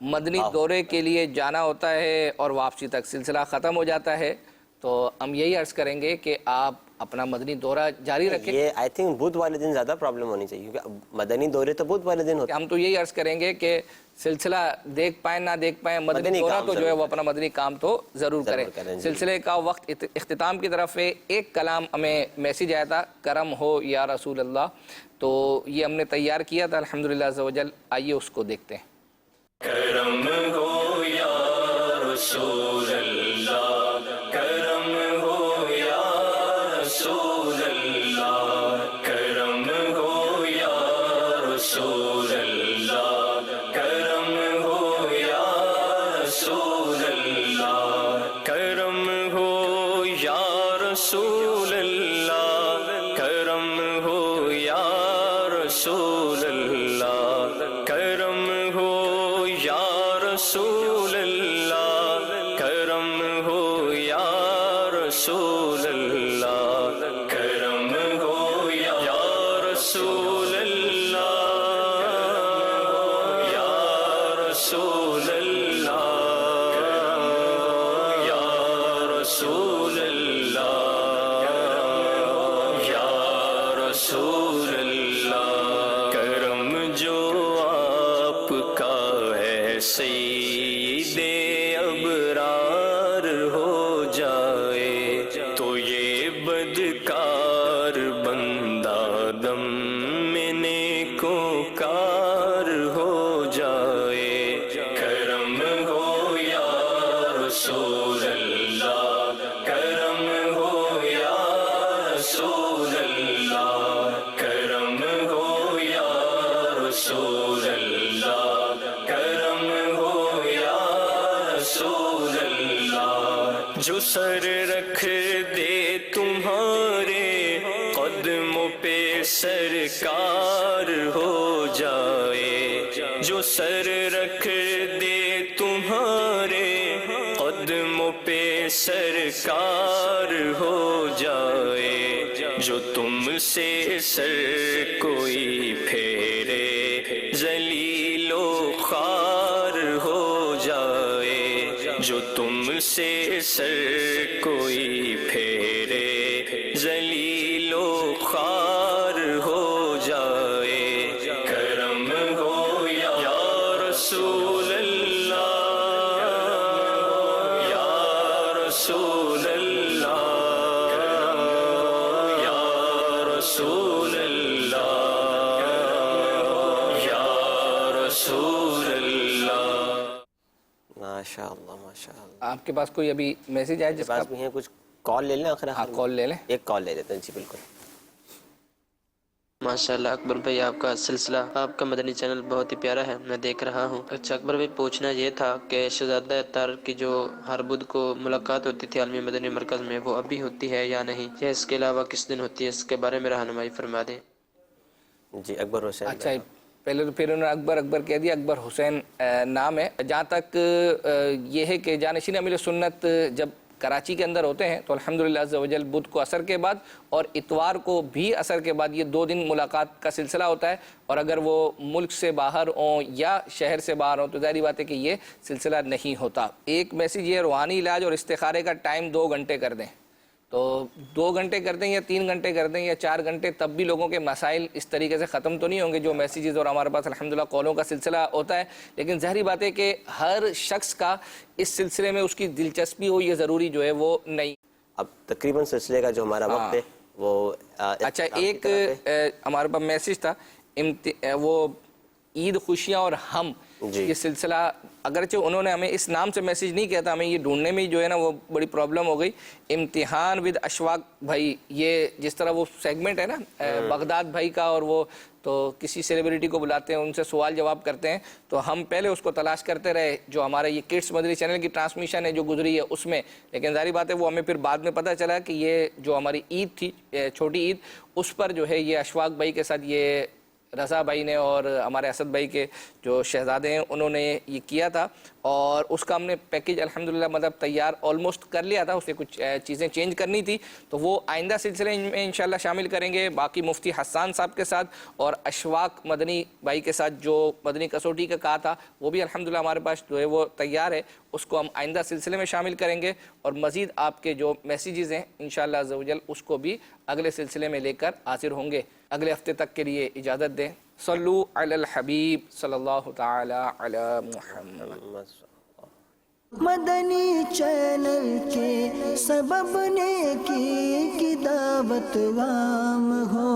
S2: مدنی دورے کے لیے جانا ہوتا ہے اور واپسی تک سلسلہ ختم ہو جاتا ہے، تو ہم یہی عرض کریں گے کہ آپ اپنا مدنی دورہ جاری رکھیں.
S3: یہ آئی تھنک بدھ والے دن زیادہ پرابلم ہونی چاہیے، کیونکہ مدنی دورے تو بدھ والے دن ہوتے ہیں.
S2: ہم تو یہی عرض کریں گے کہ سلسلہ دیکھ پائیں نہ دیکھ پائیں، مدنی دورہ تو جو ہے وہ اپنا مدنی کام تو ضرور کریں. سلسلے کا وقت اختتام کی طرف ہے. ایک کلام ہمیں میسیج آیا تھا، کرم ہو یا رسول اللہ، تو یہ ہم نے تیار کیا تھا الحمدللہ عز و جل. آئیے اس کو دیکھتے ہیں.
S14: کرم ہو یا رسول اللہ، کرم ہو یا رسول اللہ، کرم ہو یا رسول اللہ، کرم ہو یا رسول اللہ، کرم ہو یا رسول اللہ، کرم ہو یا رسول اللہ، کرم ہو یا رسول اللہ، کرم ہو یا رسول اللہ، کرم ہو یا رسول اللہ، یا رسول اللہ، یا رسول اللہ، یا رسول اللہ. کرم جو آپ کا ہے سید ابرار ہو جائے تو یہ بدکار بندہ دم میں نیکوکار ہو جائے. کرم ہو یا رسول اللہ، کرم ہو یا رسول اللہ، کرم ہو یا رسول اللہ، کرم ہو یا رسول اللہ. جو سر رکھ دے تمہارے قدموں پہ سرکار ہو جائے، جو سر رکھ دے تمہارے قدموں پہ سرکار ہو جائے، جو تم سے سر کوئی پھیرے ذلیل و خوار ہو جائے، جو تم سے سر کوئی پھیرے ذلیل و خوار ہو جائے. کرم ہو یا رسول اللہ، یا رسول اللہ، یا رسول اللہ، یا رسول اللہ.
S3: ماشاء اللہ ماشاء اللہ.
S2: آپ کے پاس کوئی ابھی میسیج آیا جس کا
S3: پاس بھی ہیں کچھ؟ کال لے لیں آخر؟
S2: ہاں کال لے لیں.
S3: ایک کال لے لیتے ہیں. جی بالکل.
S10: ماشاءاللہ اکبر بھائی، آپ کا سلسلہ، آپ کا مدنی چینل بہت ہی پیارا ہے، میں دیکھ رہا ہوں. اچھا اکبر بھائی، پوچھنا یہ تھا کہ شہزادہ اتار کی جو ہر بدھ کو ملاقات ہوتی تھی عالمی مدنی مرکز میں، وہ ابھی ہوتی ہے یا نہیں، یا اس کے علاوہ کس دن ہوتی ہے؟ اس کے بارے میں رہنمائی فرما دیں.
S3: جی اکبر حسین.
S2: اچھا، پہلے تو پھر انہوں نے اکبر کہہ دیا. اکبر حسین نام ہے. جہاں تک یہ ہے کہ جانشین امیر سنت جب کراچی کے اندر ہوتے ہیں تو الحمدللہ عز و جل بدھ کو عصر کے بعد اور اتوار کو بھی عصر کے بعد یہ 2 دن ملاقات کا سلسلہ ہوتا ہے. اور اگر وہ ملک سے باہر ہوں یا شہر سے باہر ہوں تو ظاہری بات ہے کہ یہ سلسلہ نہیں ہوتا. ایک میسیج یہ، روحانی علاج اور استخارے کا ٹائم 2 گھنٹے کر دیں. تو 2 گھنٹے کر دیں یا 3 گھنٹے کر دیں یا 4 گھنٹے، تب بھی لوگوں کے مسائل اس طریقے سے ختم تو نہیں ہوں گے جو میسیجز اور ہمارے پاس الحمدللہ کالوں کا سلسلہ ہوتا ہے. لیکن ظاہری بات ہے کہ ہر شخص کا اس سلسلے میں اس کی دلچسپی ہو یہ ضروری جو ہے وہ نہیں.
S3: اب تقریباً سلسلے کا جو ہمارا وقت ہے وہ
S2: اچھا، ایک ہمارے پاس میسیج تھا، وہ عید خوشیاں اور ہم یہ سلسلہ، اگرچہ انہوں نے ہمیں اس نام سے میسیج نہیں کیا تھا، ہمیں یہ ڈھونڈنے میں جو ہے نا وہ بڑی پرابلم ہو گئی. امتحان ود اشواق بھائی، یہ جس طرح وہ سیگمنٹ ہے نا بغداد بھائی کا، اور وہ تو کسی سیلیبریٹی کو بلاتے ہیں، ان سے سوال جواب کرتے ہیں، تو ہم پہلے اس کو تلاش کرتے رہے جو ہمارا یہ کڈس مدنی چینل کی ٹرانسمیشن ہے جو گزری ہے اس میں. لیکن ظاہری بات ہے وہ ہمیں پھر بعد میں پتہ چلا کہ یہ جو ہماری عید تھی، چھوٹی عید، اس پر جو ہے یہ اشواق بھائی کے ساتھ یہ رضا بھائی نے اور ہمارے اسد بھائی کے جو شہزادے ہیں انہوں نے یہ کیا تھا، اور اس کا ہم نے پیکیج الحمدللہ مطلب تیار آلموسٹ کر لیا تھا، اسے کچھ چیزیں چینج کرنی تھی تو وہ آئندہ سلسلے میں انشاءاللہ شامل کریں گے. باقی مفتی حسان صاحب کے ساتھ اور اشفاق مدنی بھائی کے ساتھ جو مدنی کسوٹی کا کہا تھا وہ بھی الحمدللہ ہمارے پاس جو ہے وہ تیار ہے، اس کو ہم آئندہ سلسلے میں شامل کریں گے، اور مزید آپ کے جو میسیجز ہیں انشاءاللہ عز و جل اس کو بھی اگلے سلسلے میں لے کر حاضر ہوں گے. اگلے ہفتے تک کے لیے اجازت دیں. صلو علی الحبیب صلی اللہ تعالی علی محمد.
S11: مدنی چینل کے سبب نیکی کی دعوت عام ہو،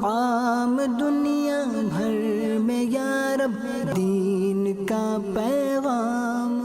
S11: عام دنیا بھر میں یا رب دین کا پیغام